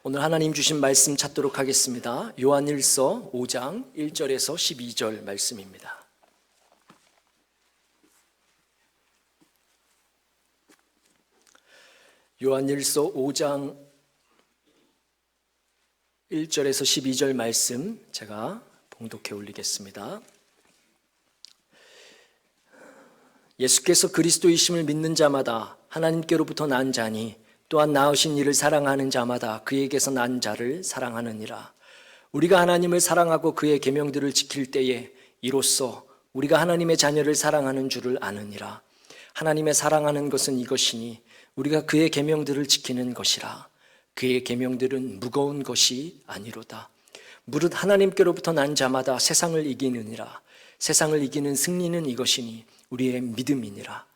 오늘 하나님 주신 말씀 찾도록 하겠습니다. 요한일서 5장 1절에서 12절 말씀입니다. 요한일서 5장 1절에서 12절 말씀 제가 봉독해 올리겠습니다. 예수께서 그리스도이심을 믿는 자마다 하나님께로부터 난 자니 또한 낳으신 이를 사랑하는 자마다 그에게서 난 자를 사랑하느니라. 우리가 하나님을 사랑하고 그의 계명들을 지킬 때에 이로써 우리가 하나님의 자녀를 사랑하는 줄을 아느니라. 하나님의 사랑하는 것은 이것이니 우리가 그의 계명들을 지키는 것이라. 그의 계명들은 무거운 것이 아니로다. 무릇 하나님께로부터 난 자마다 세상을 이기느니라. 세상을 이기는 승리는 이것이니 우리의 믿음이니라.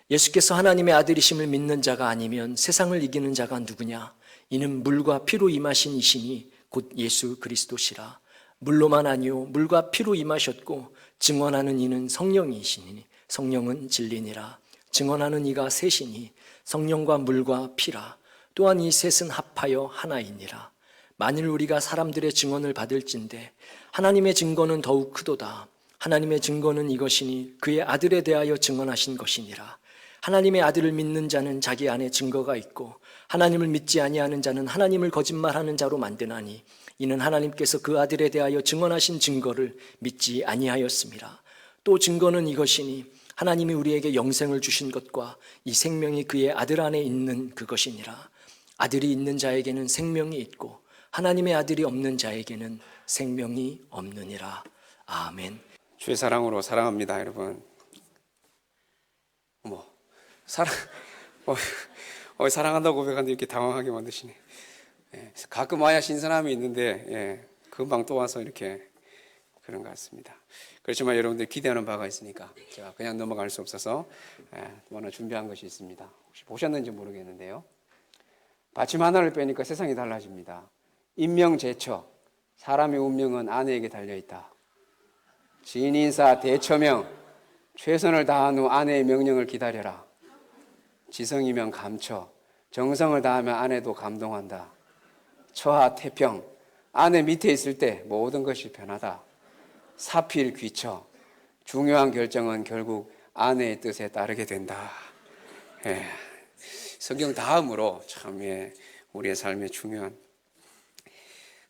예수께서 하나님의 아들이심을 믿는 자가 아니면 세상을 이기는 자가 누구냐? 이는 물과 피로 임하신 이시니 곧 예수 그리스도시라. 물로만 아니요 물과 피로 임하셨고 증언하는 이는 성령이시니 성령은 진리니라. 증언하는 이가 셋이니 성령과 물과 피라. 또한 이 셋은 합하여 하나이니라. 만일 우리가 사람들의 증언을 받을진대 하나님의 증거는 더욱 크도다. 하나님의 증거는 이것이니 그의 아들에 대하여 증언하신 것이니라. 하나님의 아들을 믿는 자는 자기 안에 증거가 있고 하나님을 믿지 아니하는 자는 하나님을 거짓말하는 자로 만드나니 이는 하나님께서 그 아들에 대하여 증언하신 증거를 믿지 아니하였습니다. 또 증거는 이것이니 하나님이 우리에게 영생을 주신 것과 이 생명이 그의 아들 안에 있는 그것이니라. 아들이 있는 자에게는 생명이 있고 하나님의 아들이 없는 자에게는 생명이 없느니라. 아멘. 주의 사랑으로 사랑합니다, 여러분. 사랑한다고 고백하는데 이렇게 당황하게 만드시네. 가끔 와야 신선함이 있는데 금방 또 와서 이렇게 그런 것 같습니다. 그렇지만 여러분들 기대하는 바가 있으니까 제가 그냥 넘어갈 수 없어서 오늘 준비한 것이 있습니다. 혹시 보셨는지 모르겠는데요. 받침 하나를 빼니까 세상이 달라집니다. 임명제처, 사람의 운명은 아내에게 달려있다. 지인인사 대처명, 최선을 다한 후 아내의 명령을 기다려라. 지성이면 감처, 정성을 다하면 아내도 감동한다. 처하 태평, 아내 밑에 있을 때 모든 것이 변하다. 사필 귀처, 중요한 결정은 결국 아내의 뜻에 따르게 된다. 성경 다음으로 참 우리의 삶에 중요한,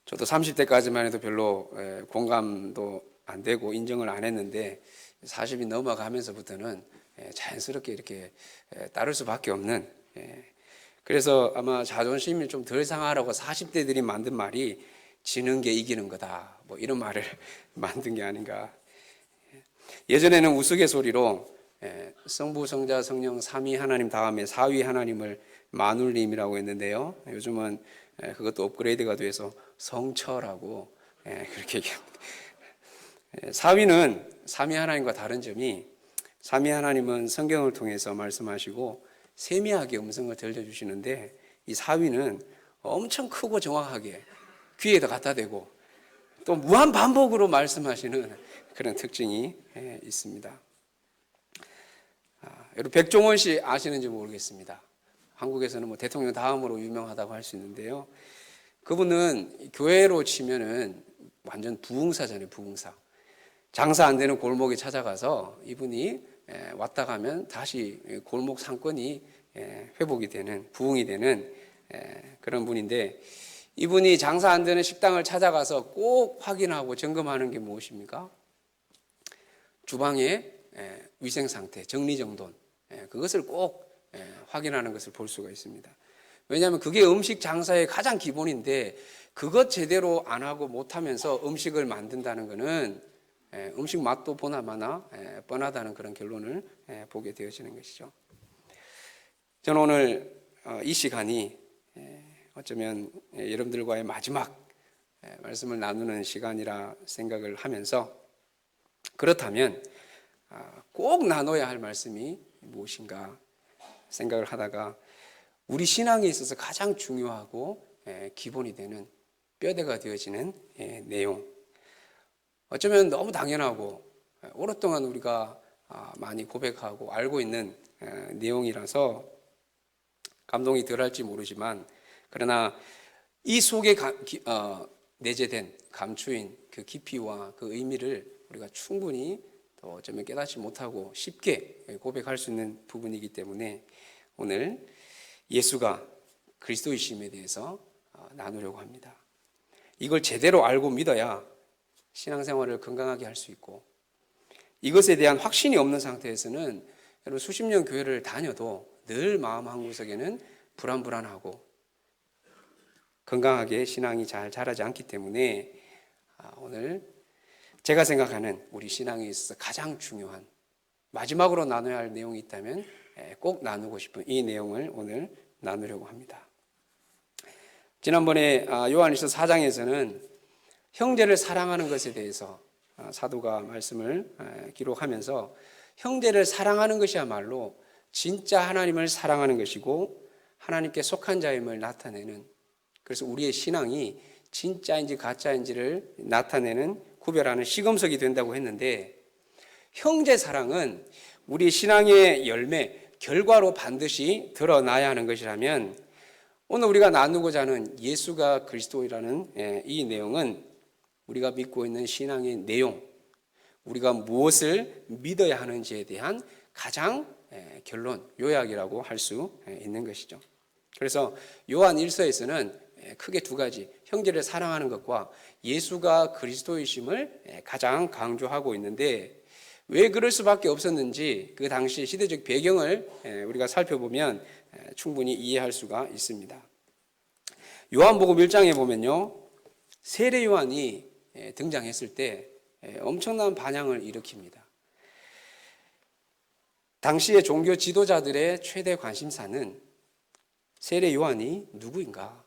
저도 30대까지만 해도 별로 공감도 안 되고 인정을 안 했는데 40이 넘어가면서부터는 자연스럽게 이렇게 따를 수밖에 없는, 그래서 아마 자존심이 좀 덜 상하라고 40대들이 만든 말이 지는 게 이기는 거다, 뭐 이런 말을 만든 게 아닌가. 예전에는 우스갯소리로 성부, 성자, 성령 삼위 하나님 다음에 사위 하나님을 마눌님이라고 했는데요, 요즘은 그것도 업그레이드가 돼서 성처라고 그렇게 얘기합니다. 사위는 삼위 하나님과 다른 점이, 삼위 하나님은 성경을 통해서 말씀하시고 세미하게 음성을 들려주시는데 이 사위는 엄청 크고 정확하게 귀에다 갖다 대고 또 무한 반복으로 말씀하시는 그런 특징이 있습니다. 여러분 백종원 씨 아시는지 모르겠습니다. 한국에서는 뭐 대통령 다음으로 유명하다고 할 수 있는데요, 그분은 교회로 치면은 완전 부흥사잖아요. 부흥사. 장사 안 되는 골목에 찾아가서 이분이 왔다 가면 다시 골목 상권이 회복이 되는, 부흥이 되는 그런 분인데, 이분이 장사 안 되는 식당을 찾아가서 꼭 확인하고 점검하는 게 무엇입니까? 주방의 위생 상태, 정리정돈, 그것을 꼭 확인하는 것을 볼 수가 있습니다. 왜냐하면 그게 음식 장사의 가장 기본인데 그것 제대로 안 하고 못하면서 음식을 만든다는 것은 음식 맛도 보나마나 뻔하다는 그런 결론을 보게 되어지는 것이죠. 저는 오늘 이 시간이 어쩌면 여러분들과의 마지막 말씀을 나누는 시간이라 생각을 하면서, 그렇다면 꼭 나눠야 할 말씀이 무엇인가 생각을 하다가 우리 신앙에 있어서 가장 중요하고 기본이 되는, 뼈대가 되어지는 내용, 어쩌면 너무 당연하고 오랫동안 우리가 많이 고백하고 알고 있는 내용이라서 감동이 덜할지 모르지만, 그러나 이 속에 내재된 감추인 그 깊이와 그 의미를 우리가 충분히 또 어쩌면 깨닫지 못하고 쉽게 고백할 수 있는 부분이기 때문에 오늘 예수가 그리스도이심에 대해서 나누려고 합니다. 이걸 제대로 알고 믿어야 신앙생활을 건강하게 할 수 있고, 이것에 대한 확신이 없는 상태에서는 여러분 수십 년 교회를 다녀도 늘 마음 한구석에는 불안하고 건강하게 신앙이 잘 자라지 않기 때문에 오늘 제가 생각하는 우리 신앙에 있어서 가장 중요한 마지막으로 나눠야 할 내용이 있다면 꼭 나누고 싶은 이 내용을 오늘 나누려고 합니다. 지난번에 요한일서 4장에서는 형제를 사랑하는 것에 대해서 사도가 말씀을 기록하면서 형제를 사랑하는 것이야말로 진짜 하나님을 사랑하는 것이고 하나님께 속한 자임을 나타내는, 그래서 우리의 신앙이 진짜인지 가짜인지를 나타내는 구별하는 시금석이 된다고 했는데, 형제 사랑은 우리 신앙의 열매, 결과로 반드시 드러나야 하는 것이라면 오늘 우리가 나누고자 하는 예수가 그리스도이라는 이 내용은 우리가 믿고 있는 신앙의 내용, 우리가 무엇을 믿어야 하는지에 대한 가장 결론, 요약이라고 할 수 있는 것이죠. 그래서 요한 1서에서는 크게 두 가지, 형제를 사랑하는 것과 예수가 그리스도이심을 가장 강조하고 있는데, 왜 그럴 수밖에 없었는지 그 당시 시대적 배경을 우리가 살펴보면 충분히 이해할 수가 있습니다. 요한복음 1장에 보면요, 세례 요한이 등장했을 때 엄청난 반향을 일으킵니다. 당시의 종교 지도자들의 최대 관심사는 세례 요한이 누구인가?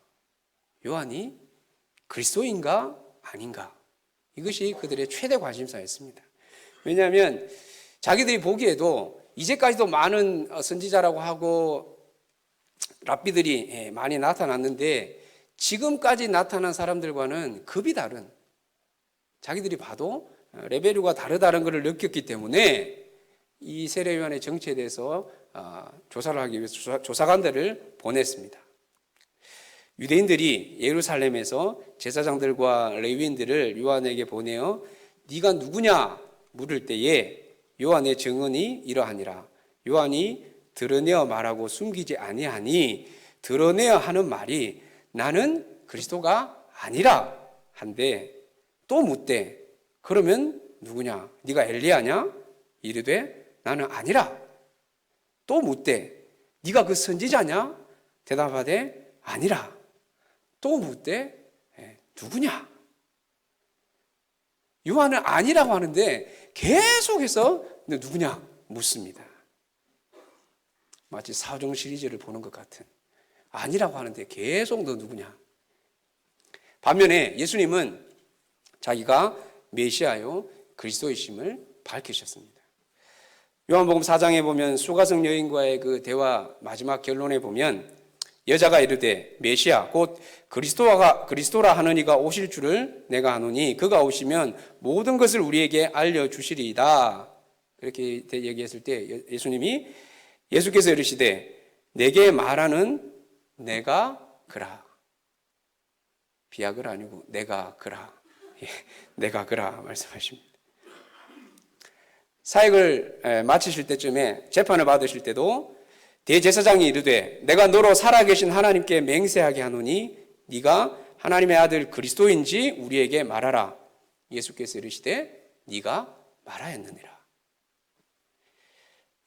요한이 그리스도인가? 아닌가? 이것이 그들의 최대 관심사였습니다. 왜냐하면 자기들이 보기에도 이제까지도 많은 선지자라고 하고 랍비들이 많이 나타났는데 지금까지 나타난 사람들과는 급이 다른, 자기들이 봐도 레벨류가 다르다는 것을 느꼈기 때문에 이 세례 요한의 정체에 대해서 조사를 하기 위해서 조사관들을 보냈습니다. 유대인들이 예루살렘에서 제사장들과 레위인들을 요한에게 보내어 네가 누구냐 물을 때에 요한의 증언이 이러하니라. 요한이 드러내어 말하고 숨기지 아니하니, 드러내어 하는 말이 나는 그리스도가 아니라 한데, 또 묻되 그러면 누구냐? 네가 엘리야냐? 이르되 나는 아니라. 또 묻되 네가 그 선지자냐? 대답하되 아니라. 또 묻되 누구냐? 요한은 아니라고 하는데 계속해서 누구냐 묻습니다. 마치 사정 시리즈를 보는 것 같은, 아니라고 하는데 계속 너 누구냐. 반면에 예수님은 자기가 메시아요 그리스도이심을 밝히셨습니다. 요한복음 4장에 보면 수가성 여인과의 그 대화 마지막 결론에 보면 여자가 이르되 메시아 곧 그리스도라 하는 이가 오실 줄을 내가 아노니 그가 오시면 모든 것을 우리에게 알려주시리이다. 이렇게 얘기했을 때 예수께서 이르시되 내게 말하는 내가 그라. 비약을 아니고 내가 그라. 내가 그라 말씀하십니다. 사역을 마치실 때쯤에 재판을 받으실 때도 대제사장이 이르되 내가 너로 살아계신 하나님께 맹세하게 하노니 네가 하나님의 아들 그리스도인지 우리에게 말하라. 예수께서 이르시되 네가 말하였느니라.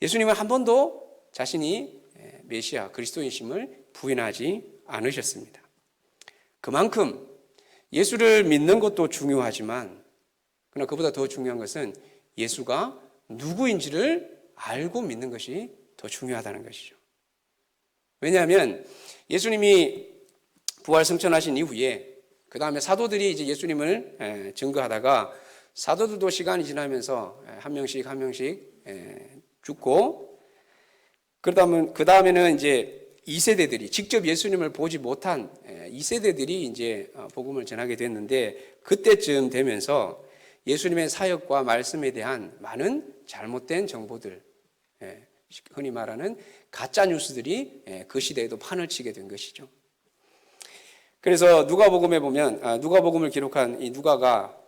예수님은 한 번도 자신이 메시아 그리스도인심을 부인하지 않으셨습니다. 그만큼 예수를 믿는 것도 중요하지만 그러나 그보다 더 중요한 것은 예수가 누구인지를 알고 믿는 것이 더 중요하다는 것이죠. 왜냐하면 예수님이 부활 승천하신 이후에 그 다음에 사도들이 이제 예수님을 증거하다가 사도들도 시간이 지나면서 한 명씩 죽고, 그 다음에는 이제 2세대들이 직접 예수님을 보지 못한 2세대들이 이제 복음을 전하게 됐는데, 그때쯤 되면서 예수님의 사역과 말씀에 대한 많은 잘못된 정보들, 흔히 말하는 가짜 뉴스들이 그 시대에도 판을 치게 된 것이죠. 그래서 누가복음에 보면 누가복음을 기록한 이 누가가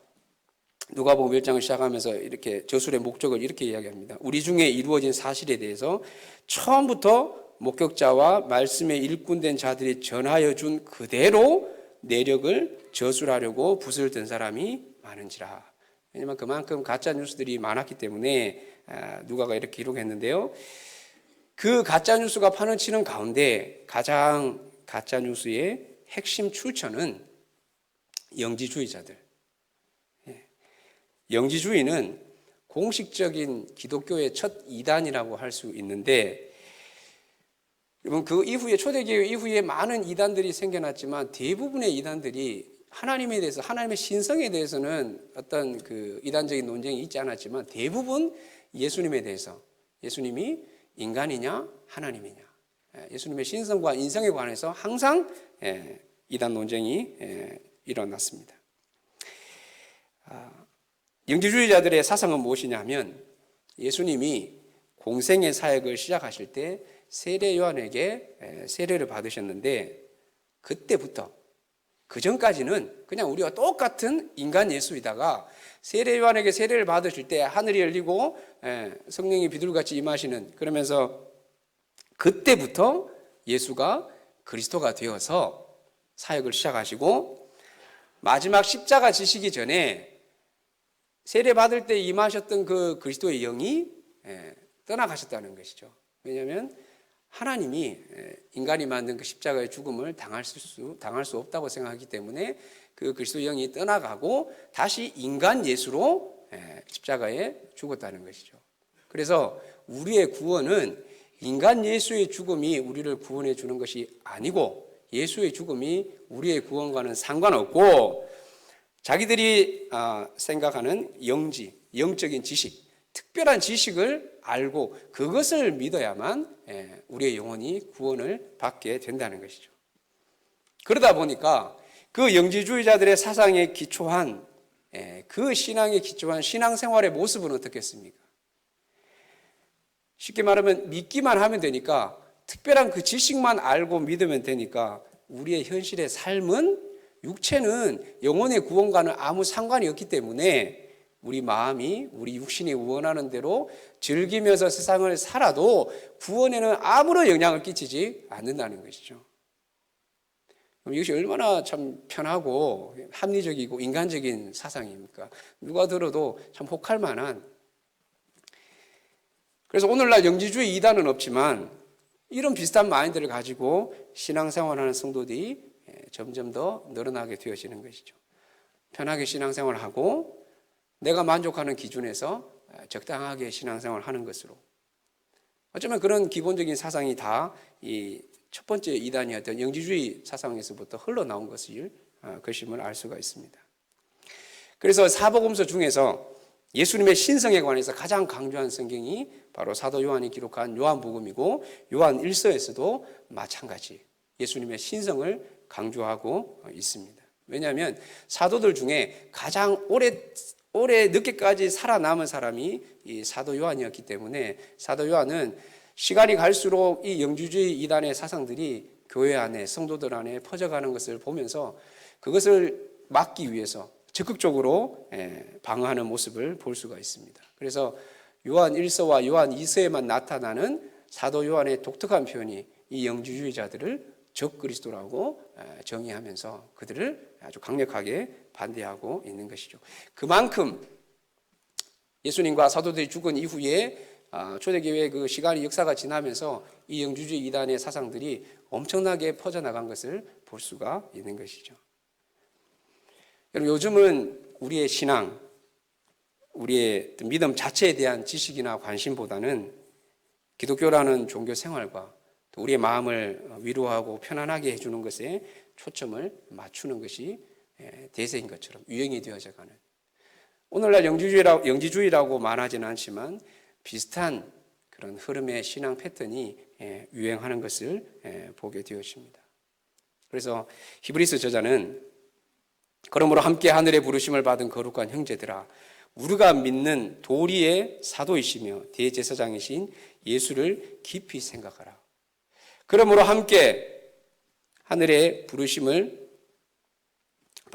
누가복음 1장을 시작하면서 이렇게 저술의 목적을 이렇게 이야기합니다. 우리 중에 이루어진 사실에 대해서 처음부터 목격자와 말씀의 일꾼된 자들이 전하여 준 그대로 내력을 저술하려고 붓을 든 사람이 많은지라. 왜냐하면 그만큼 가짜 뉴스들이 많았기 때문에 누가가 이렇게 기록했는데요. 그 가짜 뉴스가 파헤치는 가운데 가장 가짜 뉴스의 핵심 출처는 영지주의자들. 영지주의는 공식적인 기독교의 첫 이단이라고 할 수 있는데, 여러분 그 이후에 초대교회 이후에 많은 이단들이 생겨났지만 대부분의 이단들이 하나님에 대해서, 하나님의 신성에 대해서는 어떤 그 이단적인 논쟁이 있지 않았지만 대부분 예수님에 대해서, 예수님이 인간이냐 하나님이냐, 예수님의 신성과 인성에 관해서 항상 이단 논쟁이 일어났습니다. 영지주의자들의 사상은 무엇이냐 하면, 예수님이 공생의 사역을 시작하실 때 세례 요한에게 세례를 받으셨는데, 그때부터 그 전까지는 그냥 우리와 똑같은 인간 예수이다가 세례 요한에게 세례를 받으실 때 하늘이 열리고 성령이 비둘같이 임하시는, 그러면서 그때부터 예수가 그리스도가 되어서 사역을 시작하시고, 마지막 십자가 지시기 전에 세례 받을 때 임하셨던 그 그리스도의 영이 떠나가셨다는 것이죠. 왜냐하면 하나님이 인간이 만든 그 십자가의 죽음을 당할 수 없다고 생각하기 때문에 그 그리스도의 영이 떠나가고 다시 인간 예수로 십자가에 죽었다는 것이죠. 그래서 우리의 구원은 인간 예수의 죽음이 우리를 구원해 주는 것이 아니고, 예수의 죽음이 우리의 구원과는 상관없고, 자기들이 생각하는 영적인 지식, 특별한 지식을 알고 그것을 믿어야만 우리의 영혼이 구원을 받게 된다는 것이죠. 그러다 보니까 그 영지주의자들의 사상에 기초한, 그 신앙에 기초한 신앙생활의 모습은 어떻겠습니까? 쉽게 말하면 믿기만 하면 되니까, 특별한 그 지식만 알고 믿으면 되니까 우리의 현실의 삶은, 육체는 영혼의 구원과는 아무 상관이 없기 때문에 우리 마음이, 우리 육신이 원하는 대로 즐기면서 세상을 살아도 구원에는 아무런 영향을 끼치지 않는다는 것이죠. 그럼 이것이 얼마나 참 편하고 합리적이고 인간적인 사상입니까? 누가 들어도 참 혹할 만한. 그래서 오늘날 영지주의 이단은 없지만 이런 비슷한 마인드를 가지고 신앙생활하는 성도들이 점점 더 늘어나게 되어지는 것이죠. 편하게 신앙생활을 하고 내가 만족하는 기준에서 적당하게 신앙생활을 하는 것으로, 어쩌면 그런 기본적인 사상이 다 이 첫 번째 이단이었던 영지주의 사상에서부터 흘러나온 것임을 알 수가 있습니다. 그래서 사복음서 중에서 예수님의 신성에 관해서 가장 강조한 성경이 바로 사도 요한이 기록한 요한복음이고, 요한 1서에서도 마찬가지 예수님의 신성을 강조하고 있습니다. 왜냐하면 사도들 중에 가장 오래 늦게까지 살아남은 사람이 이 사도 요한이었기 때문에, 사도 요한은 시간이 갈수록 이 영지주의 이단의 사상들이 교회 안에, 성도들 안에 퍼져가는 것을 보면서 그것을 막기 위해서 적극적으로 방어하는 모습을 볼 수가 있습니다. 그래서 요한 1서와 요한 2서에만 나타나는 사도 요한의 독특한 표현이 이 영지주의자들을 적그리스도라고 정의하면서 그들을 아주 강력하게 반대하고 있는 것이죠. 그만큼 예수님과 사도들이 죽은 이후에 초대교회의 그 시간이, 역사가 지나면서 이 영지주의 이단의 사상들이 엄청나게 퍼져나간 것을 볼 수가 있는 것이죠. 여러분, 요즘은 우리의 신앙, 우리의 믿음 자체에 대한 지식이나 관심보다는 기독교라는 종교 생활과 또 우리의 마음을 위로하고 편안하게 해주는 것에 초점을 맞추는 것이 대세인 것처럼 유행이 되어져가는, 오늘날 영지주의라고 말하지는 않지만 비슷한 그런 흐름의 신앙 패턴이 유행하는 것을 보게 되어집니다. 그래서 히브리서 저자는, 그러므로 함께 하늘의 부르심을 받은 거룩한 형제들아, 우리가 믿는 도리의 사도이시며 대제사장이신 예수를 깊이 생각하라. 그러므로 함께 하늘의 부르심을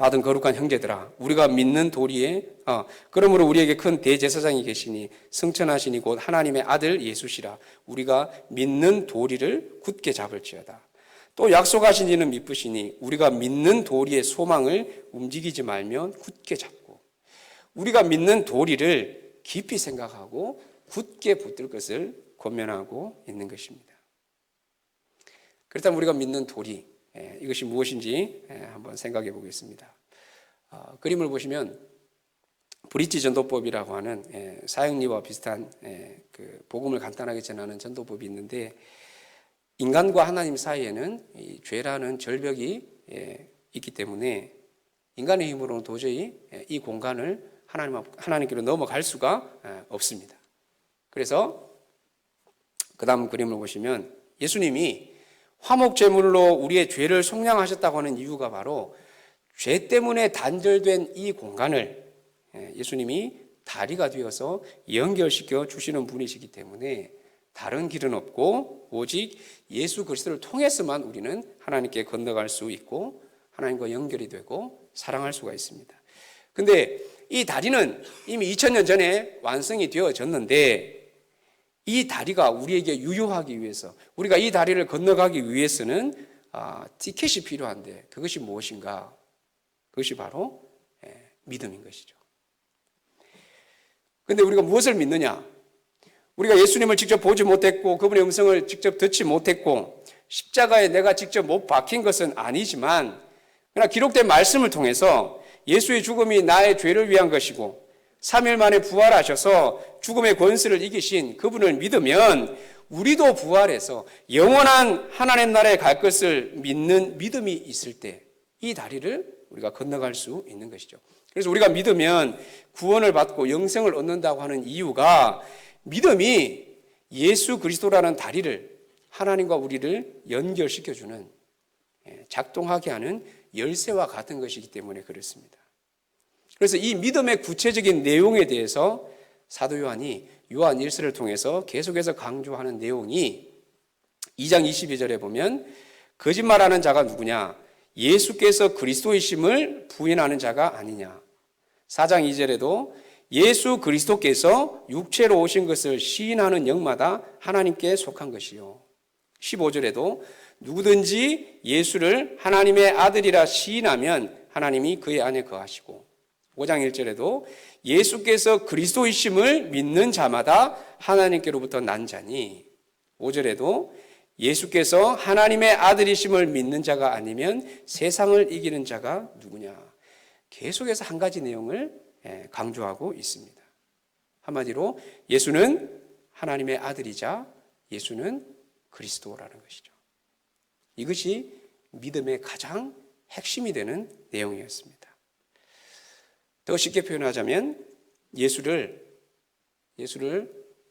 받은 거룩한 형제들아, 우리가 믿는 도리에 그러므로 우리에게 큰 대제사장이 계시니 승천하시니 곧 하나님의 아들 예수시라. 우리가 믿는 도리를 굳게 잡을지어다. 또 약속하신 이는 미쁘시니 우리가 믿는 도리의 소망을 움직이지 말면 굳게 잡고, 우리가 믿는 도리를 깊이 생각하고 굳게 붙들 것을 권면하고 있는 것입니다. 그렇다면 우리가 믿는 도리, 이것이 무엇인지 한번 생각해 보겠습니다. 그림을 보시면 브릿지 전도법이라고 하는 사형리와 비슷한 그 복음을 간단하게 전하는 전도법이 있는데, 인간과 하나님 사이에는 이 죄라는 절벽이 있기 때문에 인간의 힘으로는 도저히 이 공간을 하나님께로 넘어갈 수가 없습니다. 그래서 그 다음 그림을 보시면 예수님이 화목제물로 우리의 죄를 속량하셨다고 하는 이유가 바로 죄 때문에 단절된 이 공간을 예수님이 다리가 되어서 연결시켜 주시는 분이시기 때문에 다른 길은 없고 오직 예수 그리스도를 통해서만 우리는 하나님께 건너갈 수 있고 하나님과 연결이 되고 사랑할 수가 있습니다. 근데 이 다리는 이미 2000년 전에 완성이 되어졌는데, 이 다리가 우리에게 유효하기 위해서, 우리가 이 다리를 건너가기 위해서는 티켓이 필요한데, 그것이 무엇인가? 그것이 바로 믿음인 것이죠. 근데 우리가 무엇을 믿느냐? 우리가 예수님을 직접 보지 못했고 그분의 음성을 직접 듣지 못했고 십자가에 내가 직접 못 박힌 것은 아니지만, 그러나 기록된 말씀을 통해서 예수의 죽음이 나의 죄를 위한 것이고 3일 만에 부활하셔서 죽음의 권세를 이기신 그분을 믿으면 우리도 부활해서 영원한 하나님 나라에 갈 것을 믿는 믿음이 있을 때 이 다리를 우리가 건너갈 수 있는 것이죠. 그래서 우리가 믿으면 구원을 받고 영생을 얻는다고 하는 이유가, 믿음이 예수 그리스도라는 다리를, 하나님과 우리를 연결시켜주는, 작동하게 하는 열쇠와 같은 것이기 때문에 그렇습니다. 그래서 이 믿음의 구체적인 내용에 대해서 사도 요한이 요한 1서를 통해서 계속해서 강조하는 내용이 2장 22절에 보면, 거짓말하는 자가 누구냐? 예수께서 그리스도이심을 부인하는 자가 아니냐. 4장 2절에도 예수 그리스도께서 육체로 오신 것을 시인하는 영마다 하나님께 속한 것이요. 15절에도 누구든지 예수를 하나님의 아들이라 시인하면 하나님이 그의 안에 거하시고, 5장 1절에도 예수께서 그리스도이심을 믿는 자마다 하나님께로부터 난 자니, 5절에도 예수께서 하나님의 아들이심을 믿는 자가 아니면 세상을 이기는 자가 누구냐. 계속해서 한 가지 내용을 강조하고 있습니다. 한마디로 예수는 하나님의 아들이자 예수는 그리스도라는 것이죠. 이것이 믿음의 가장 핵심이 되는 내용이었습니다. 더 쉽게 표현하자면 예수를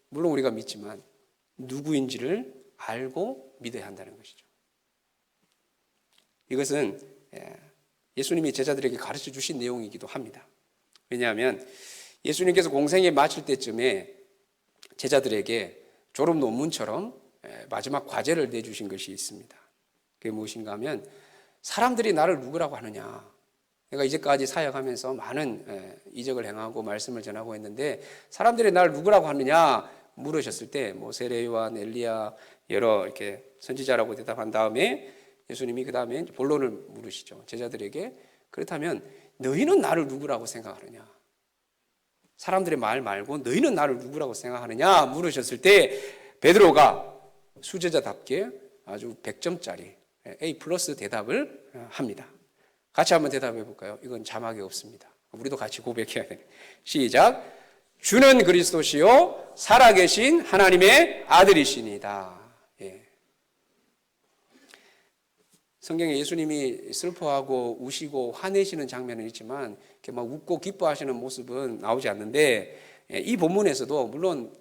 물론 우리가 믿지만 누구인지를 알고 믿어야 한다는 것이죠. 이것은 예수님이 제자들에게 가르쳐 주신 내용이기도 합니다. 왜냐하면 예수님께서 공생에 마칠 때쯤에 제자들에게 졸업 논문처럼 마지막 과제를 내주신 것이 있습니다. 그게 무엇인가 하면, 사람들이 나를 누구라고 하느냐. 내가 이제까지 사역하면서 많은 이적을 행하고 말씀을 전하고 했는데 사람들이 나를 누구라고 하느냐 물으셨을 때 세례요한, 엘리야 여러 이렇게 선지자라고 대답한 다음에 예수님이 그 다음에 본론을 물으시죠. 제자들에게 그렇다면 너희는 나를 누구라고 생각하느냐? 사람들의 말 말고 너희는 나를 누구라고 생각하느냐 물으셨을 때 베드로가 수제자답게 아주 100점짜리 A+ 대답을 합니다. 같이 한번 대답해 볼까요? 이건 자막이 없습니다. 우리도 같이 고백해야 돼요. 시작. 주는 그리스도시요 살아계신 하나님의 아들이시니다. 성경에 예수님이 슬퍼하고 우시고 화내시는 장면은 있지만 이렇게 막 웃고 기뻐하시는 모습은 나오지 않는데, 이 본문에서도 물론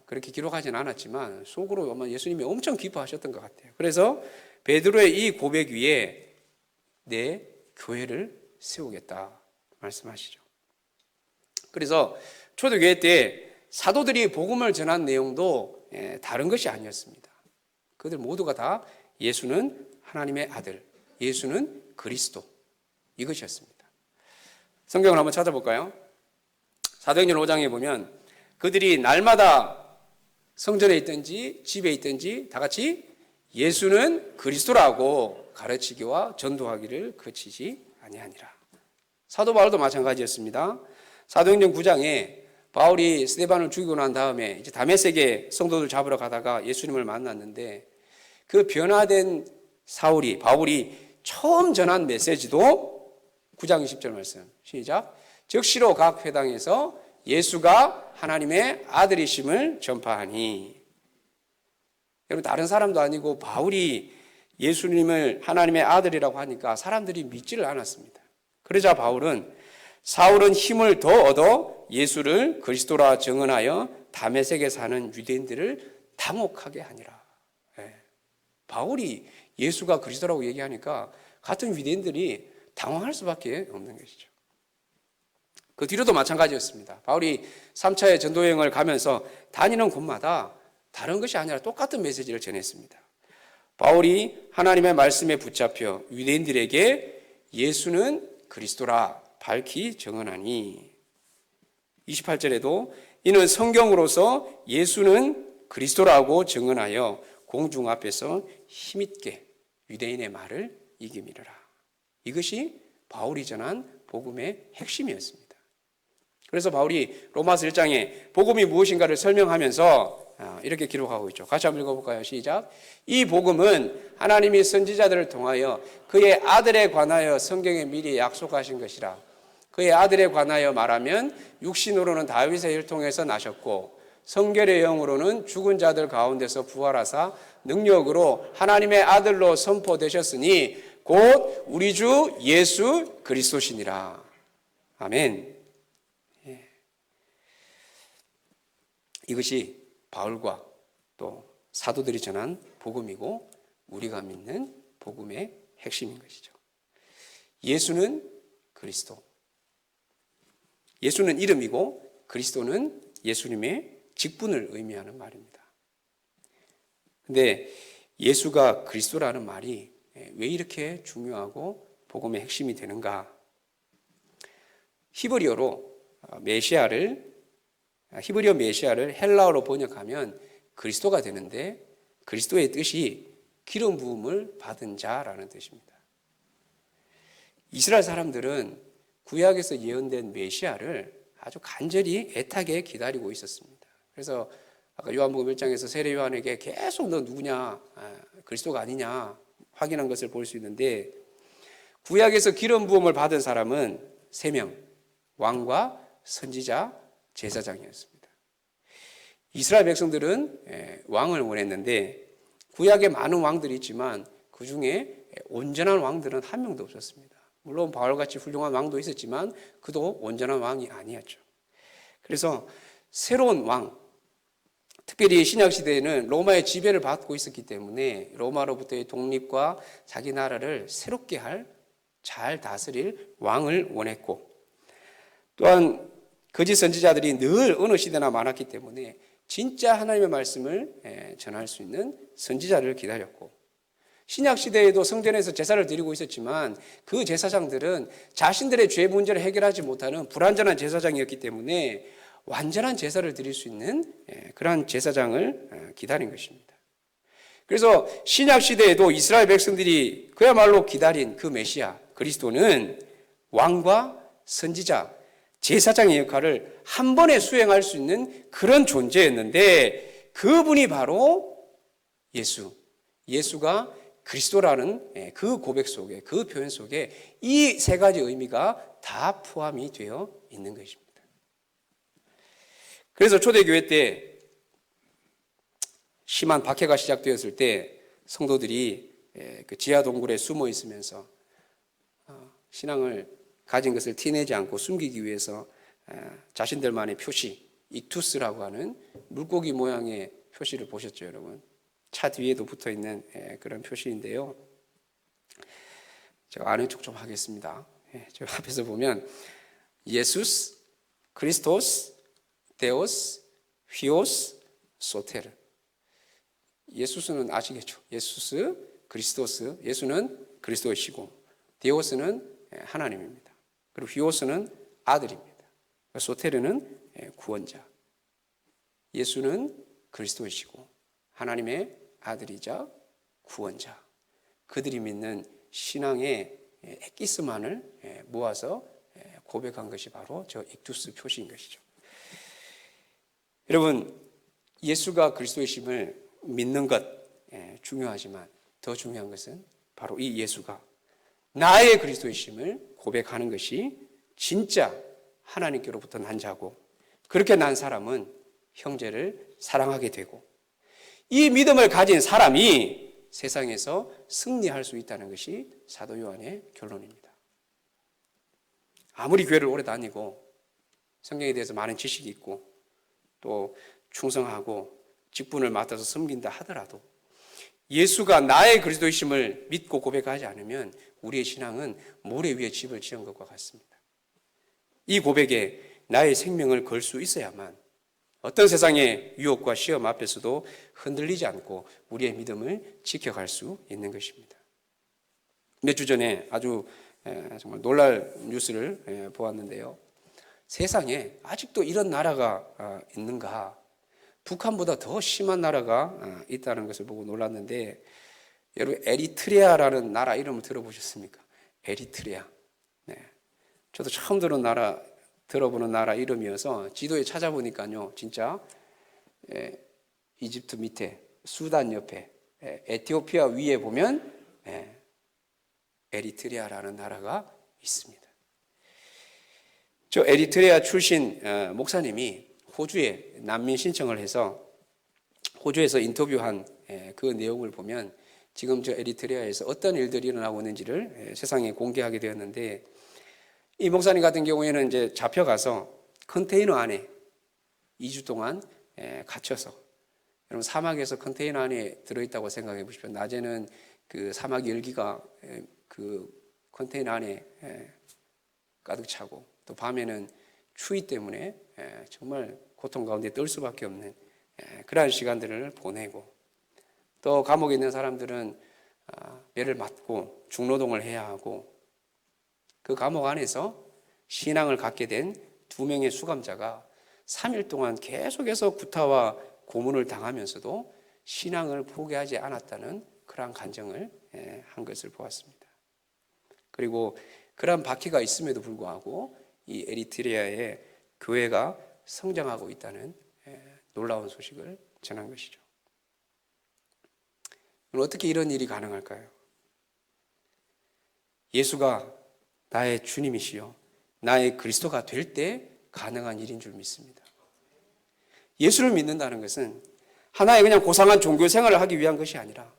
그렇게 기록하지는 않았지만 속으로 아마 예수님이 엄청 기뻐하셨던 것 같아요. 그래서 베드로의 이 고백 위에 내 교회를 세우겠다 말씀하시죠. 그래서 초대교회 때 사도들이 복음을 전한 내용도 다른 것이 아니었습니다. 그들 모두가 다 예수는 하나님의 아들, 예수는 그리스도, 이것이었습니다. 성경을 한번 찾아볼까요? 사도행전 5장에 보면 그들이 날마다 성전에 있든지 집에 있든지 다 같이 예수는 그리스도라고 가르치기와 전도하기를 그치지 아니하니라. 사도 바울도 마찬가지였습니다. 사도행전 9장에 바울이 스데반을 죽이고 난 다음에 이제 다메섹에 성도들 잡으러 가다가 예수님을 만났는데 그 변화된 바울이 처음 전한 메시지도 9장 20절 말씀 시작. 즉시로 각 회당에서 예수가 하나님의 아들이심을 전파하니. 여러분 다른 사람도 아니고 바울이 예수님을 하나님의 아들이라고 하니까 사람들이 믿지를 않았습니다. 그러자 바울은 사울은 힘을 더 얻어 예수를 그리스도라 증언하여 다메섹에 사는 유대인들을 당혹하게 하니라. 바울이 예수가 그리스도라고 얘기하니까 같은 유대인들이 당황할 수밖에 없는 것이죠. 그 뒤로도 마찬가지였습니다. 바울이 3차의 전도여행을 가면서 다니는 곳마다 다른 것이 아니라 똑같은 메시지를 전했습니다. 바울이 하나님의 말씀에 붙잡혀 유대인들에게 예수는 그리스도라 밝히 증언하니 28절에도 이는 성경으로서 예수는 그리스도라고 증언하여 공중 앞에서 힘있게 유대인의 말을 이기미르라. 이것이 바울이 전한 복음의 핵심이었습니다. 그래서 바울이 로마서 1장에 복음이 무엇인가를 설명하면서 이렇게 기록하고 있죠. 같이 한번 읽어볼까요? 시작. 이 복음은 하나님이 선지자들을 통하여 그의 아들에 관하여 성경에 미리 약속하신 것이라. 그의 아들에 관하여 말하면 육신으로는 다윗의 혈통에서 나셨고 성결의 영으로는 죽은 자들 가운데서 부활하사 능력으로 하나님의 아들로 선포되셨으니 곧 우리 주 예수 그리스도시니라. 아멘. 이것이 바울과 또 사도들이 전한 복음이고 우리가 믿는 복음의 핵심인 것이죠. 예수는 그리스도. 예수는 이름이고 그리스도는 예수님의 직분을 의미하는 말입니다. 근데 예수가 그리스도라는 말이 왜 이렇게 중요하고 복음의 핵심이 되는가? 히브리어 메시아를 헬라어로 번역하면 그리스도가 되는데 그리스도의 뜻이 기름 부음을 받은 자라는 뜻입니다. 이스라엘 사람들은 구약에서 예언된 메시아를 아주 간절히 애타게 기다리고 있었습니다. 그래서 아까 요한복음 1장에서 세례 요한에게 계속 너 누구냐, 그리스도가 아니냐 확인한 것을 볼 수 있는데 구약에서 기름 부음을 받은 사람은 3명, 왕과 선지자, 제사장이었습니다. 이스라엘 백성들은 왕을 원했는데 구약에 많은 왕들이 있지만 그 중에 온전한 왕들은 한 명도 없었습니다. 물론 바울같이 훌륭한 왕도 있었지만 그도 온전한 왕이 아니었죠. 그래서 새로운 왕, 특별히 신약시대에는 로마의 지배를 받고 있었기 때문에 로마로부터의 독립과 자기 나라를 새롭게 잘 다스릴 왕을 원했고 또한 거짓 선지자들이 늘 어느 시대나 많았기 때문에 진짜 하나님의 말씀을 전할 수 있는 선지자를 기다렸고 신약시대에도 성전에서 제사를 드리고 있었지만 그 제사장들은 자신들의 죄 문제를 해결하지 못하는 불완전한 제사장이었기 때문에 완전한 제사를 드릴 수 있는 그러한 제사장을 기다린 것입니다. 그래서 신약시대에도 이스라엘 백성들이 그야말로 기다린 그 메시아 그리스도는 왕과 선지자, 제사장의 역할을 한 번에 수행할 수 있는 그런 존재였는데 그분이 바로 예수가 그리스도라는 그 고백 속에 그 표현 속에 이 3가지 의미가 다 포함이 되어 있는 것입니다. 그래서 초대교회 때 심한 박해가 시작되었을 때 성도들이 그 지하 동굴에 숨어 있으면서 신앙을 가진 것을 티내지 않고 숨기기 위해서 자신들만의 표시, 익투스라고 하는 물고기 모양의 표시를 보셨죠, 여러분? 차 뒤에도 붙어 있는 그런 표시인데요. 제가 아는 척 좀 하겠습니다. 저 앞에서 보면 예수스, 크리스토스, 데오스, 휘오스, 소테르. 예수스는 아시겠죠? 예수스, 그리스도스. 예수는 그리스도이시고 데오스는 하나님입니다. 그리고 휴오스는 아들입니다. 소테르는 구원자. 예수는 그리스도이시고 하나님의 아들이자 구원자. 그들이 믿는 신앙의 엑기스만을 모아서 고백한 것이 바로 저 익투스 표시인 것이죠. 여러분, 예수가 그리스도이심을 믿는 것 중요하지만 더 중요한 것은 바로 이 예수가 나의 그리스도이심을 고백하는 것이 진짜 하나님께로부터 난 자고, 그렇게 난 사람은 형제를 사랑하게 되고, 이 믿음을 가진 사람이 세상에서 승리할 수 있다는 것이 사도 요한의 결론입니다. 아무리 교회를 오래 다니고 성경에 대해서 많은 지식이 있고 또 충성하고 직분을 맡아서 섬긴다 하더라도 예수가 나의 그리스도이심을 믿고 고백하지 않으면 우리의 신앙은 모래 위에 집을 지은 것과 같습니다. 이 고백에 나의 생명을 걸 수 있어야만 어떤 세상의 유혹과 시험 앞에서도 흔들리지 않고 우리의 믿음을 지켜갈 수 있는 것입니다. 몇 주 전에 아주 정말 놀랄 뉴스를 보았는데요. 세상에 아직도 이런 나라가 있는가? 북한보다 더 심한 나라가 있다는 것을 보고 놀랐는데, 여러분 에리트레아라는 나라 이름을 들어보셨습니까? 에리트레아. 네. 저도 처음 들어보는 나라 이름이어서 지도에 찾아보니까요, 진짜 이집트 밑에, 수단 옆에, 에티오피아 위에 보면 에리트레아라는 나라가 있습니다. 저 에리트레아 출신 목사님이 호주에 난민 신청을 해서 호주에서 인터뷰한 그 내용을 보면 지금 저 에리트레아에서 어떤 일들이 일어나고 있는지를 세상에 공개하게 되었는데, 이 목사님 같은 경우에는 이제 잡혀가서 컨테이너 안에 2주 동안 갇혀서, 여러분 사막에서 컨테이너 안에 들어있다고 생각해 보십시오. 낮에는 그 사막 열기가 그 컨테이너 안에 가득 차고, 또 밤에는 추위 때문에 정말 고통 가운데 떨 수밖에 없는 그러한 시간들을 보내고, 또 감옥에 있는 사람들은 매를 맞고 중노동을 해야 하고, 그 감옥 안에서 신앙을 갖게 된 2명의 수감자가 3일 동안 계속해서 구타와 고문을 당하면서도 신앙을 포기하지 않았다는 그러한 간증을 한 것을 보았습니다. 그리고 그러한 박해가 있음에도 불구하고 이 에리트레아의 교회가 성장하고 있다는 놀라운 소식을 전한 것이죠. 어떻게 이런 일이 가능할까요? 예수가 나의 주님이시요 나의 그리스도가 될 때 가능한 일인 줄 믿습니다. 예수를 믿는다는 것은 하나의 그냥 고상한 종교 생활을 하기 위한 것이 아니라,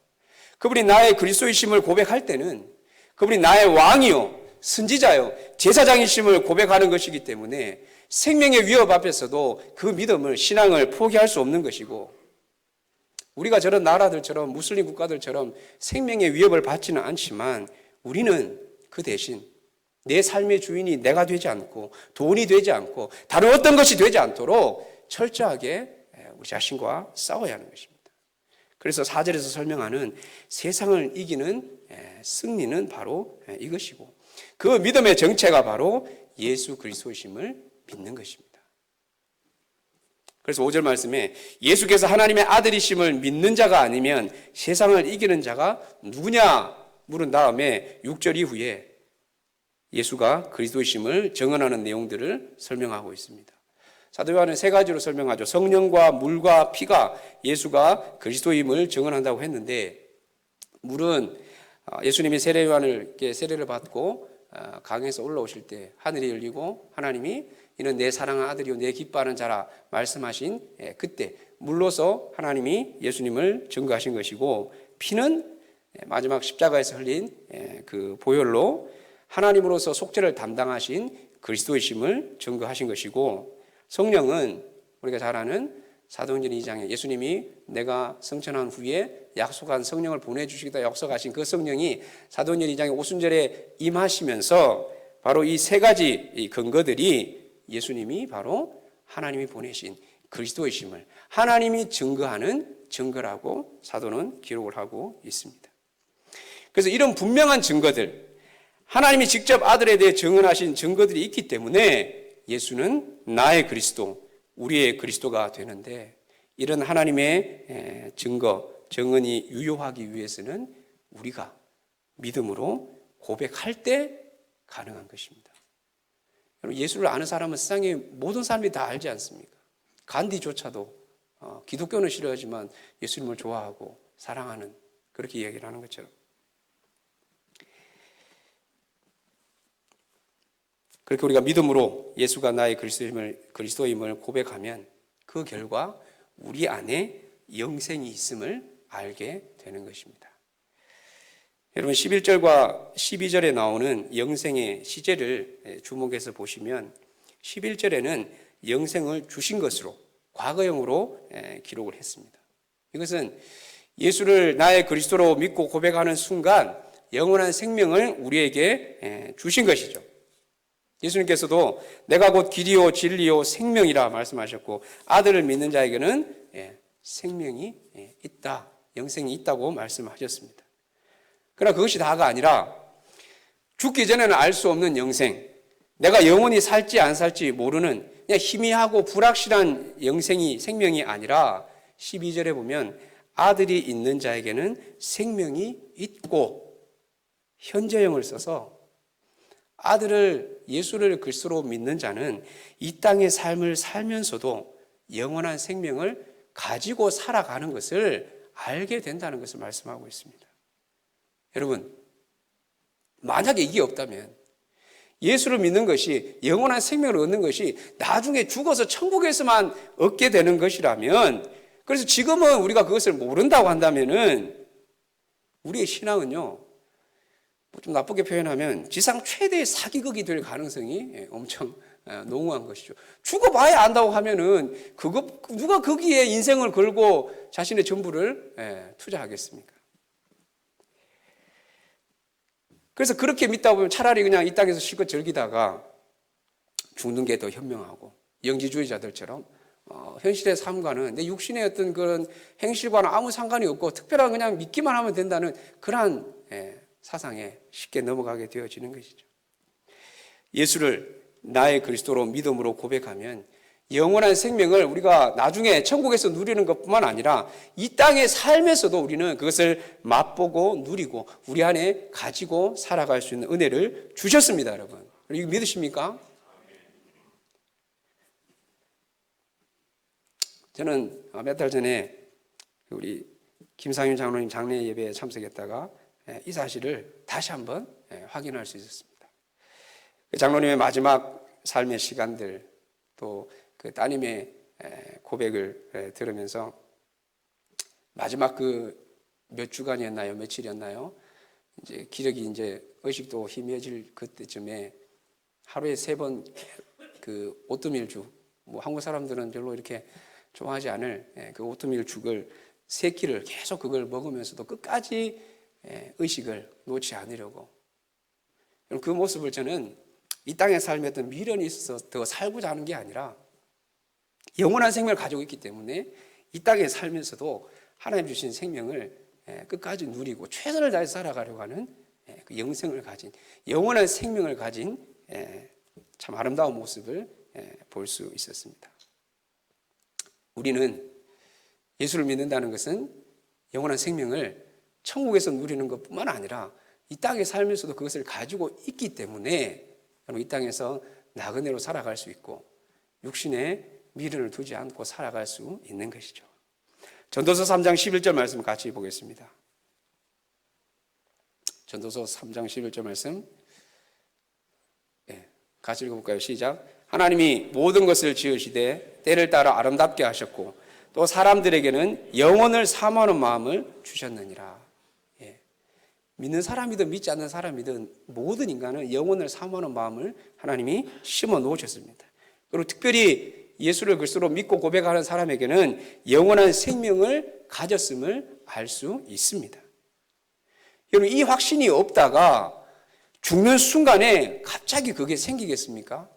그분이 나의 그리스도이심을 고백할 때는 그분이 나의 왕이요 선지자요 제사장이심을 고백하는 것이기 때문에 생명의 위협 앞에서도 그 믿음을, 신앙을 포기할 수 없는 것이고, 우리가 저런 나라들처럼 무슬림 국가들처럼 생명의 위협을 받지는 않지만 우리는 그 대신 내 삶의 주인이 내가 되지 않고 돈이 되지 않고 다른 어떤 것이 되지 않도록 철저하게 우리 자신과 싸워야 하는 것입니다. 그래서 4절에서 설명하는 세상을 이기는 승리는 바로 이것이고, 그 믿음의 정체가 바로 예수 그리스도이심을 믿는 것입니다. 그래서 5절 말씀에 예수께서 하나님의 아들이심을 믿는 자가 아니면 세상을 이기는 자가 누구냐 물은 다음에 6절 이후에 예수가 그리스도이심을 증언하는 내용들을 설명하고 있습니다. 사도 요한은 3가지로 설명하죠. 성령과 물과 피가 예수가 그리스도임을 증언한다고 했는데, 물은 예수님이 세례를 받고 강에서 올라오실 때 하늘이 열리고 하나님이 이는 내 사랑하는 아들이요 내 기뻐하는 자라 말씀하신 그때 물로서 하나님이 예수님을 증거하신 것이고, 피는 마지막 십자가에서 흘린 그 보혈로 하나님으로서 속죄를 담당하신 그리스도이심을 증거하신 것이고, 성령은 우리가 잘 아는 사도행전 2장에 예수님이 내가 성천한 후에 약속한 성령을 보내주시겠다 약속하신 그 성령이 사도행전 2장의 오순절에 임하시면서 바로 이 3가지 근거들이 예수님이 바로 하나님이 보내신 그리스도이심을 하나님이 증거하는 증거라고 사도는 기록을 하고 있습니다. 그래서 이런 분명한 증거들, 하나님이 직접 아들에 대해 증언하신 증거들이 있기 때문에 예수는 나의 그리스도, 우리의 그리스도가 되는데, 이런 하나님의 증언이 유효하기 위해서는 우리가 믿음으로 고백할 때 가능한 것입니다. 여러분, 예수를 아는 사람은 세상의 모든 사람이 다 알지 않습니까? 간디조차도 기독교는 싫어하지만 예수님을 좋아하고 사랑하는, 그렇게 이야기를 하는 것처럼. 그렇게 우리가 믿음으로 예수가 나의 그리스도임을 고백하면 그 결과 우리 안에 영생이 있음을 알게 되는 것입니다. 여러분, 11절과 12절에 나오는 영생의 시제를 주목해서 보시면 11절에는 영생을 주신 것으로 과거형으로 기록을 했습니다. 이것은 예수를 나의 그리스도로 믿고 고백하는 순간 영원한 생명을 우리에게 주신 것이죠. 예수님께서도 내가 곧 길이요 진리요 생명이라 말씀하셨고, 아들을 믿는 자에게는 생명이 있다, 영생이 있다고 말씀하셨습니다. 그러나 그것이 다가 아니라 죽기 전에는 알 수 없는 영생, 내가 영원히 살지 안 살지 모르는 그냥 희미하고 불확실한 생명이 아니라 12절에 보면 아들이 있는 자에게는 생명이 있고, 현재형을 써서 아들을, 예수를 그리스도로 믿는 자는 이 땅의 삶을 살면서도 영원한 생명을 가지고 살아가는 것을 알게 된다는 것을 말씀하고 있습니다. 여러분, 만약에 이게 없다면, 예수를 믿는 것이, 영원한 생명을 얻는 것이 나중에 죽어서 천국에서만 얻게 되는 것이라면, 그래서 지금은 우리가 그것을 모른다고 한다면은 우리의 신앙은요, 좀 나쁘게 표현하면 지상 최대의 사기극이 될 가능성이 엄청 농후한 것이죠. 죽어봐야 안다고 하면은 누가 거기에 인생을 걸고 자신의 전부를 투자하겠습니까? 그래서 그렇게 믿다 보면 차라리 그냥 이 땅에서 실컷 즐기다가 죽는 게 더 현명하고, 영지주의자들처럼 현실의 삶과는 내 육신의 어떤 그런 행실과는 아무 상관이 없고 특별한 그냥 믿기만 하면 된다는 그러한 사상에 쉽게 넘어가게 되어지는 것이죠. 예수를 나의 그리스도로 믿음으로 고백하면 영원한 생명을 우리가 나중에 천국에서 누리는 것뿐만 아니라 이 땅에 살면서도 우리는 그것을 맛보고 누리고 우리 안에 가지고 살아갈 수 있는 은혜를 주셨습니다, 여러분. 이거 믿으십니까? 저는 몇 달 전에 우리 김상윤 장로님 장례 예배에 참석했다가 이 사실을 다시 한번 확인할 수 있었습니다. 장로님의 마지막 삶의 시간들, 또 그 따님의 고백을 들으면서 마지막 그 몇 주간이었나요? 며칠이었나요? 이제 기력이 이제 의식도 희미해질 그때쯤에 하루에 3번 그 오트밀죽, 뭐 한국 사람들은 별로 이렇게 좋아하지 않을 그 오트밀죽을 3끼를 계속 그걸 먹으면서도 끝까지 의식을 놓지 않으려고, 그 모습을 저는 이 땅의 삶에 어떤 미련이 있어서 더 살고자 하는 게 아니라 영원한 생명을 가지고 있기 때문에 이 땅에 살면서도 하나님 주신 생명을 끝까지 누리고 최선을 다해서 살아가려고 하는 그 영생을 가진, 영원한 생명을 가진 참 아름다운 모습을 볼 수 있었습니다. 우리는 예수를 믿는다는 것은 영원한 생명을 천국에서 누리는 것뿐만 아니라 이 땅에 살면서도 그것을 가지고 있기 때문에 이 땅에서 나그네로 살아갈 수 있고 육신에 미련을 두지 않고 살아갈 수 있는 것이죠. 전도서 3장 11절 말씀 같이 보겠습니다. 전도서 3장 11절 말씀 같이 읽어볼까요? 시작. 하나님이 모든 것을 지으시되 때를 따라 아름답게 하셨고 또 사람들에게는 영혼을 사모하는 마음을 주셨느니라. 믿는 사람이든 믿지 않는 사람이든 모든 인간은 영혼을 사모하는 마음을 하나님이 심어 놓으셨습니다. 그리고 특별히 예수를 그리스도로 믿고 고백하는 사람에게는 영원한 생명을 가졌음을 알 수 있습니다. 여러분, 이 확신이 없다가 죽는 순간에 갑자기 그게 생기겠습니까?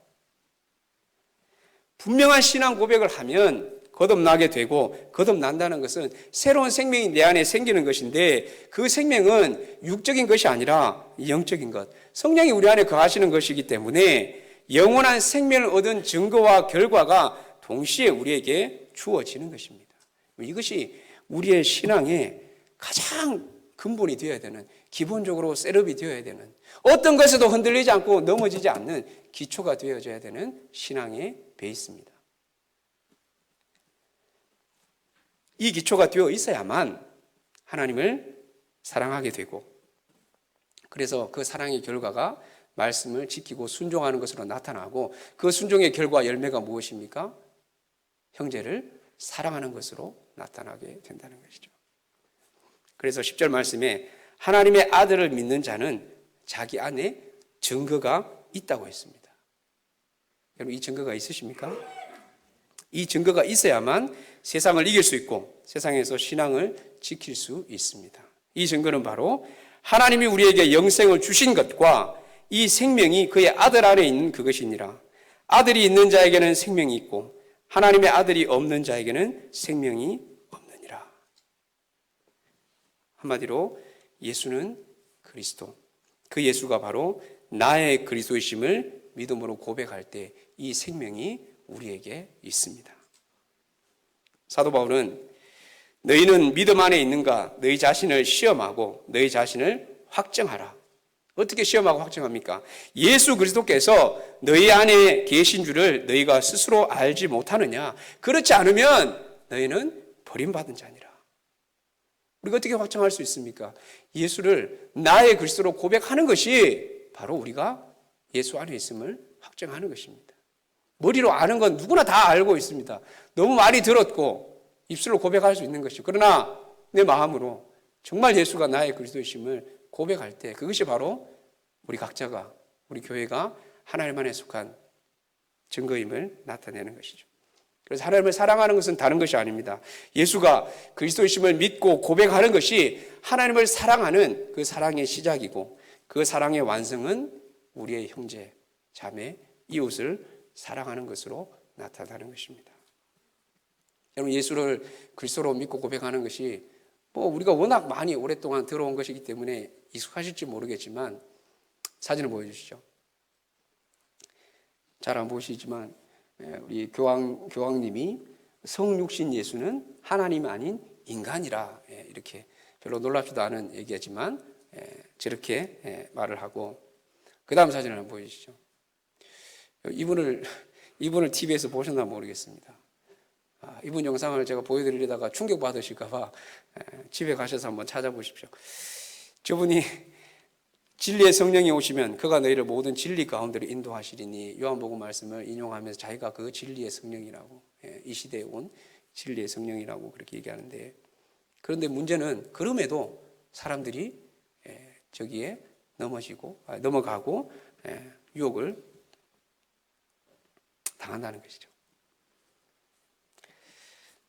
분명한 신앙 고백을 하면 거듭나게 되고, 거듭난다는 것은 새로운 생명이 내 안에 생기는 것인데, 그 생명은 육적인 것이 아니라 영적인 것, 성령이 우리 안에 거하시는 것이기 때문에 영원한 생명을 얻은 증거와 결과가 동시에 우리에게 주어지는 것입니다. 이것이 우리의 신앙의 가장 근본이 되어야 되는, 기본적으로 셋업이 되어야 되는, 어떤 것에도 흔들리지 않고 넘어지지 않는 기초가 되어져야 되는 신앙의 베이스입니다. 이 기초가 되어 있어야만 하나님을 사랑하게 되고, 그래서 그 사랑의 결과가 말씀을 지키고 순종하는 것으로 나타나고, 그 순종의 결과 열매가 무엇입니까? 형제를 사랑하는 것으로 나타나게 된다는 것이죠. 그래서 10절 말씀에 하나님의 아들을 믿는 자는 자기 안에 증거가 있다고 했습니다. 여러분, 이 증거가 있으십니까? 이 증거가 있어야만 세상을 이길 수 있고 세상에서 신앙을 지킬 수 있습니다. 이 증거는 바로 하나님이 우리에게 영생을 주신 것과 이 생명이 그의 아들 안에 있는 그것이니라. 아들이 있는 자에게는 생명이 있고 하나님의 아들이 없는 자에게는 생명이 없느니라. 한마디로 예수는 그리스도, 그 예수가 바로 나의 그리스도이심을 믿음으로 고백할 때 이 생명이 우리에게 있습니다. 사도 바울은 너희는 믿음 안에 있는가 너희 자신을 시험하고 너희 자신을 확정하라. 어떻게 시험하고 확정합니까? 예수 그리스도께서 너희 안에 계신 줄을 너희가 스스로 알지 못하느냐? 그렇지 않으면 너희는 버림받은 자니라. 우리가 어떻게 확정할 수 있습니까? 예수를 나의 그리스도로 고백하는 것이 바로 우리가 예수 안에 있음을 확정하는 것입니다. 머리로 아는 건 누구나 다 알고 있습니다. 너무 많이 들었고 입술로 고백할 수 있는 것이죠. 그러나 내 마음으로 정말 예수가 나의 그리스도이심을 고백할 때 그것이 바로 우리 각자가, 우리 교회가 하나님 안에 속한 증거임을 나타내는 것이죠. 그래서 하나님을 사랑하는 것은 다른 것이 아닙니다. 예수가 그리스도이심을 믿고 고백하는 것이 하나님을 사랑하는 그 사랑의 시작이고, 그 사랑의 완성은 우리의 형제, 자매, 이웃을 사랑하는 것으로 나타나는 것입니다. 여러분, 예수를 그리스도로 믿고 고백하는 것이 우리가 워낙 많이 오랫동안 들어온 것이기 때문에 익숙하실지 모르겠지만 사진을 보여주시죠. 잘 안 보시지만 우리 교황님이 성육신 예수는 하나님이 아닌 인간이라, 이렇게 별로 놀랍지도 않은 얘기지만 저렇게 말을 하고, 그 다음 사진을 한번 보여주시죠. 이분을 TV에서 보셨나 모르겠습니다. 이분 영상을 제가 보여드리려다가 충격받으실까봐 집에 가셔서 한번 찾아보십시오. 저분이 진리의 성령이 오시면 그가 너희를 모든 진리 가운데로 인도하시리니, 요한복음 말씀을 인용하면서 자기가 그 진리의 성령이라고, 이 시대에 온 진리의 성령이라고 그렇게 얘기하는데, 그런데 문제는 그럼에도 사람들이 저기에 넘어가고 유혹을 당한다는 것이죠.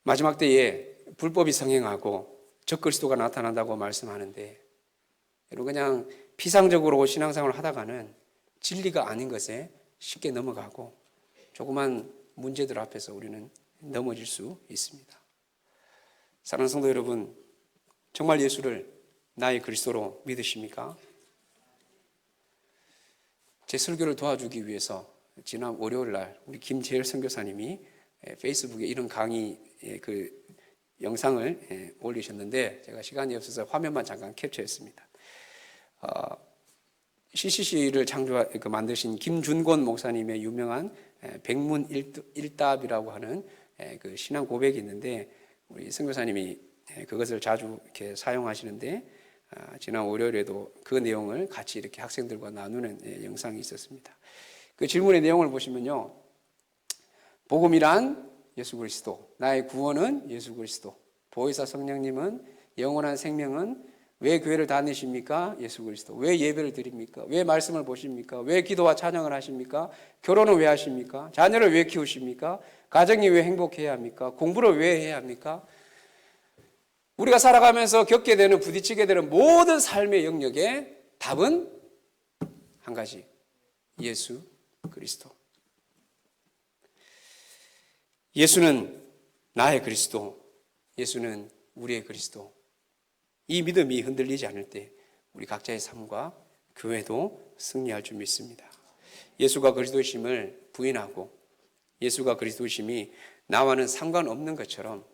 마지막 때에 불법이 성행하고 적그리스도가 나타난다고 말씀하는데, 여러분, 그냥 피상적으로 신앙생활을 하다가는 진리가 아닌 것에 쉽게 넘어가고 조그만 문제들 앞에서 우리는 넘어질 수 있습니다. 사랑하는 성도 여러분, 정말 예수를 나의 그리스도로 믿으십니까? 제 설교를 도와주기 위해서 지난 월요일 날 우리 김재열 선교사님이 페이스북에 이런 강의 그 영상을 올리셨는데, 제가 시간이 없어서 화면만 잠깐 캡처했습니다. CCC를 만드신 김준권 목사님의 유명한 백문일답이라고 하는 그 신앙 고백이 있는데, 우리 선교사님이 그것을 자주 이렇게 사용하시는데, 지난 월요일에도 그 내용을 같이 이렇게 학생들과 나누는 영상이 있었습니다. 그 질문의 내용을 보시면요, 복음이란 예수 그리스도, 나의 구원은 예수 그리스도, 보혜사 성령님은, 영원한 생명은, 왜 교회를 다니십니까? 예수 그리스도. 왜 예배를 드립니까? 왜 말씀을 보십니까? 왜 기도와 찬양을 하십니까? 결혼을 왜 하십니까? 자녀를 왜 키우십니까? 가정이 왜 행복해야 합니까? 공부를 왜 해야 합니까? 우리가 살아가면서 겪게 되는, 부딪히게 되는 모든 삶의 영역에 답은 한 가지, 예수 그리스도. 예수는 나의 그리스도, 예수는 우리의 그리스도. 이 믿음이 흔들리지 않을 때 우리 각자의 삶과 교회도 승리할 줄 믿습니다. 예수가 그리스도이심을 부인하고 예수가 그리스도이심이 나와는 상관없는 것처럼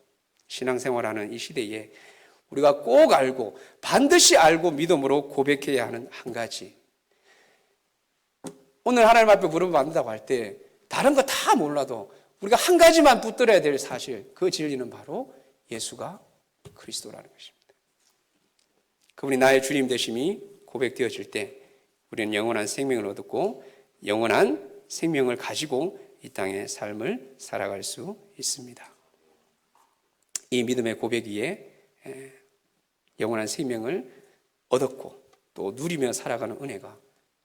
신앙생활하는 이 시대에 우리가 꼭 알고 반드시 알고 믿음으로 고백해야 하는 한 가지. 오늘 하나님 앞에 무릎을 받는다고 할 때 다른 거 다 몰라도 우리가 한 가지만 붙들어야 될 사실, 그 진리는 바로 예수가 그리스도라는 것입니다. 그분이 나의 주님 되심이 고백되어질 때 우리는 영원한 생명을 얻고 영원한 생명을 가지고 이 땅의 삶을 살아갈 수 있습니다. 이 믿음의 고백 위에 영원한 생명을 얻었고 또 누리며 살아가는 은혜가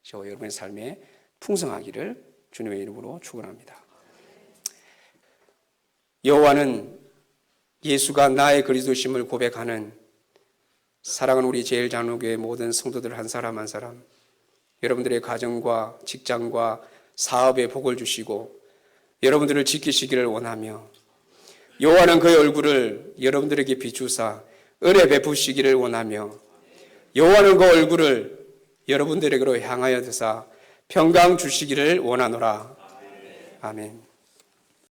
저와 여러분의 삶에 풍성하기를 주님의 이름으로 축원합니다. 여호와는 예수가 나의 그리스도심을 고백하는 사랑하는 우리 제일장로교회 모든 성도들 한 사람 한 사람, 여러분들의 가정과 직장과 사업에 복을 주시고 여러분들을 지키시기를 원하며, 여호와는 그의 얼굴을 여러분들에게 비추사 은혜 베푸시기를 원하며, 여호와는 그 얼굴을 여러분들에게로 향하여 드사 평강 주시기를 원하노라. 아멘.